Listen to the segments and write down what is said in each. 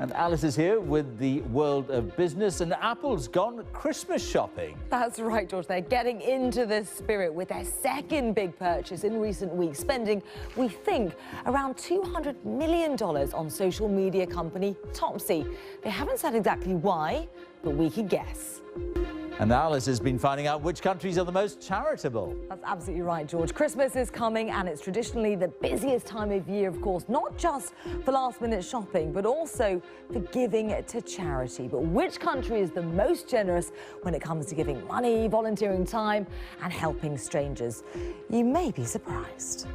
And Alice is here with the world of business, and Apple's gone Christmas shopping. That's right, George. They're getting into the spirit with their second big purchase in recent weeks, spending, we think, around $200 million on social media company Topsy. They haven't said exactly why, but we can guess. And Alice has been finding out which countries are the most charitable. That's absolutely right, George. Christmas is coming, and it's traditionally the busiest time of year, of course, not just for last-minute shopping, but also for giving to charity. But which country is the most generous when it comes to giving money, volunteering time, and helping strangers? You may be surprised.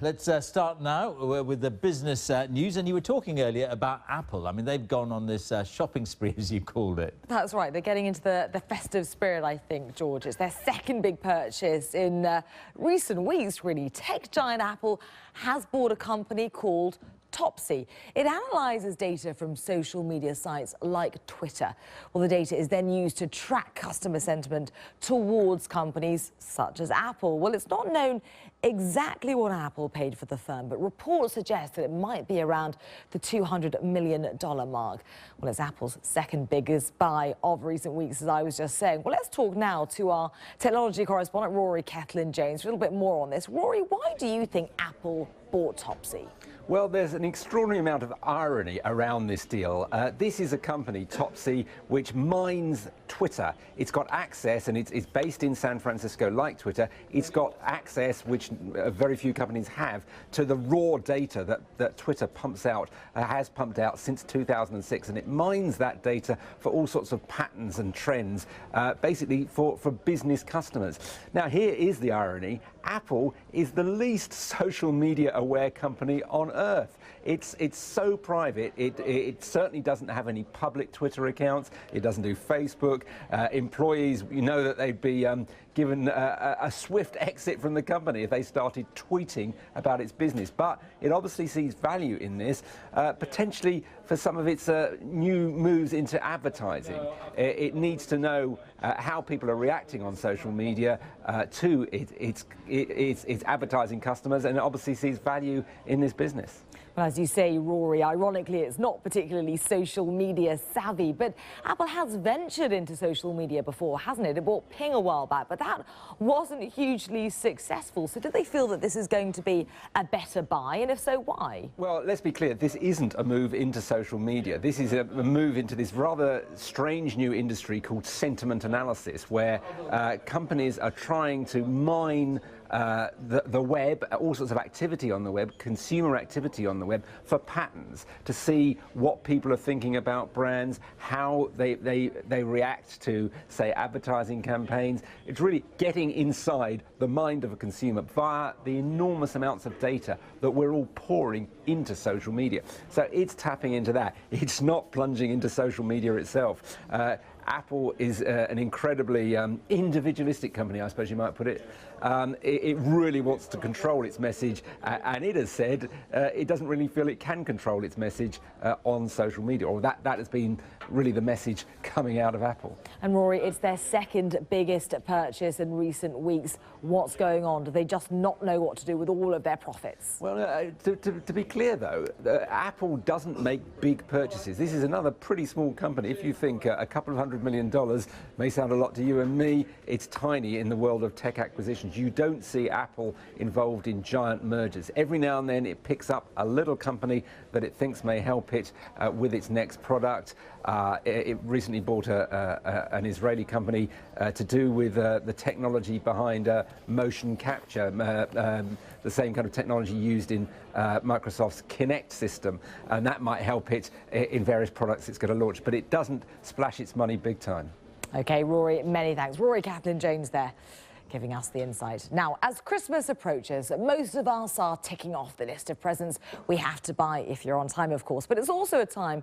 Let's start now with the business news. And you were talking earlier about Apple. I mean, they've gone on this shopping spree, as you called it. That's right. They're getting into the festive spirit, I think, George. It's their second big purchase in recent weeks, really. Tech giant Apple has bought a company called Topsy. It analyzes data from social media sites like Twitter. Well, the data is then used to track customer sentiment towards companies such as Apple. Well, it's not known exactly what Apple paid for the firm, but reports suggest that it might be around the $200 million mark. Well, it's Apple's second biggest buy of recent weeks, as I was just saying. Well, let's talk now to our technology correspondent, Rory James, a little bit more on this. Rory, why do you think Apple bought Topsy? Well, there's an extraordinary amount of irony around this deal. This is a company, Topsy, which mines Twitter. It's got access, and it's based in San Francisco, like Twitter. It's got access, which very few companies have, to the raw data that Twitter pumps out, has pumped out since 2006. And it mines that data for all sorts of patterns and trends, basically for business customers. Now, here is the irony. Apple is the least social media aware company on earth. It's so private. It certainly doesn't have any public Twitter accounts. It doesn't do Facebook. Employees, you know that they'd be given a swift exit from the company if they started tweeting about its business. But it obviously sees value in this, potentially for some of its new moves into advertising. It needs to know how people are reacting on social media to its advertising customers, and it obviously sees value in this business. Well, as you say, Rory, ironically, it's not particularly social media savvy, but Apple has ventured into social media before, hasn't it? It bought Ping a while back, but that wasn't hugely successful. So do they feel that this is going to be a better buy? And if so, why? Well, let's be clear. This isn't a move into social media. This is a move into this rather strange new industry called sentiment analysis, where companies are trying to mine the web, all sorts of activity on the web, consumer activity on the web, for patterns, to see what people are thinking about brands, how they react to, say, advertising campaigns. It's really getting inside the mind of a consumer via the enormous amounts of data that we're all pouring into social media. So it's tapping into that. It's not plunging into social media itself. Apple is an incredibly individualistic company, I suppose you might put it. It really wants to control its message, and it has said it doesn't really feel it can control its message on social media, or that has been really the message coming out of Apple. And Rory, it's their second biggest purchase in recent weeks. What's going on? Do they just not know what to do with all of their profits? Well, to be clear, though, Apple doesn't make big purchases. This is another pretty small company. If you think a couple of $100 million may sound a lot to you and me, it's tiny in the world of tech acquisitions. You don't see Apple involved in giant mergers. Every now and then it picks up a little company that it thinks may help it with its next product. It recently bought an Israeli company to do with the technology behind motion capture, the same kind of technology used in Microsoft's Kinect system, and that might help it in various products it's going to launch, but it doesn't splash its money big time. OK, Rory, many thanks. Rory James there, giving us the insight. Now, as Christmas approaches, most of us are ticking off the list of presents we have to buy if you're on time, of course. But it's also a time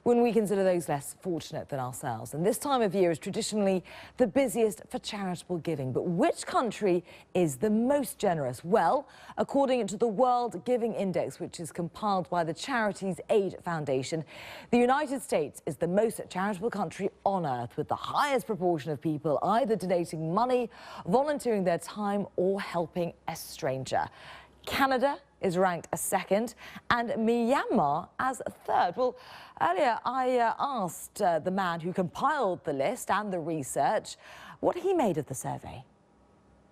when we consider those less fortunate than ourselves. And this time of year is traditionally the busiest for charitable giving. But which country is the most generous? Well, according to the World Giving Index, which is compiled by the Charities Aid Foundation, the United States is the most charitable country on earth, with the highest proportion of people either donating money, volunteering their time, or helping a stranger. Canada is ranked as second and Myanmar as third. Well, earlier I asked the man who compiled the list and the research what he made of the survey.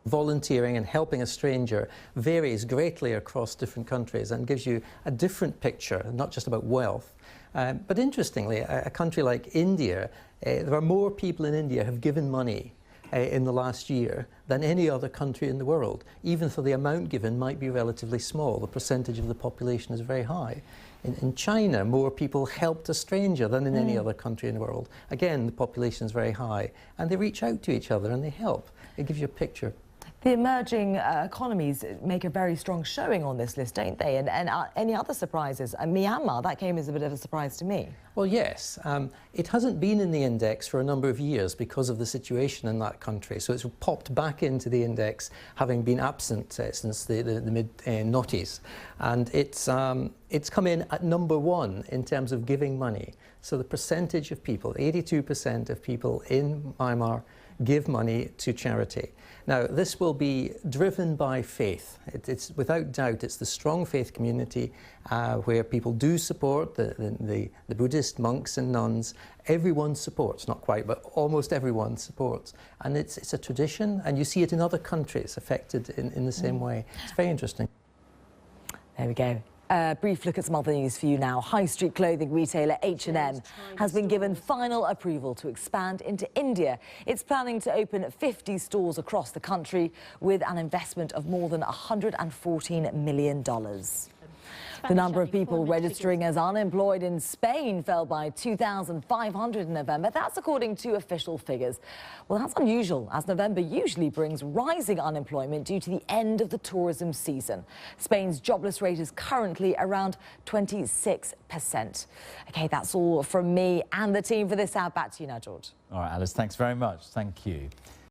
Volunteering and helping a stranger varies greatly across different countries and gives you a different picture, not just about wealth. But interestingly, a country like India, there are more people in India who have given money in the last year than any other country in the world, even though the amount given might be relatively small. The percentage of the population is very high. In China, more people helped a stranger than in any other country in the world. Again, the population is very high, and they reach out to each other and they help. It gives you a picture. The emerging economies make a very strong showing on this list, don't they? And any other surprises? Myanmar, that came as a bit of a surprise to me. Well, yes. It hasn't been in the index for a number of years because of the situation in that country. So it's popped back into the index, having been absent since the mid-noughties. And it's come in at #1 in terms of giving money. So the percentage of people, 82% of people in Myanmar give money to charity. Now, this will be driven by faith. It's without doubt, it's the strong faith community where people do support the Buddhist monks and nuns. Everyone supports, not quite, but almost everyone supports. And it's a tradition, and you see it in other countries affected in the same way. It's very interesting. There we go. A brief look at some other news for you now. High street clothing retailer H&M has been given final approval to expand into India. It's planning to open 50 stores across the country with an investment of more than $114 million. The number of people registering as unemployed in Spain fell by 2,500 in November. That's according to official figures. Well, that's unusual, as November usually brings rising unemployment due to the end of the tourism season. Spain's jobless rate is currently around 26%. OK, that's all from me and the team for this hour. Back to you now, George. All right, Alice, thanks very much. Thank you.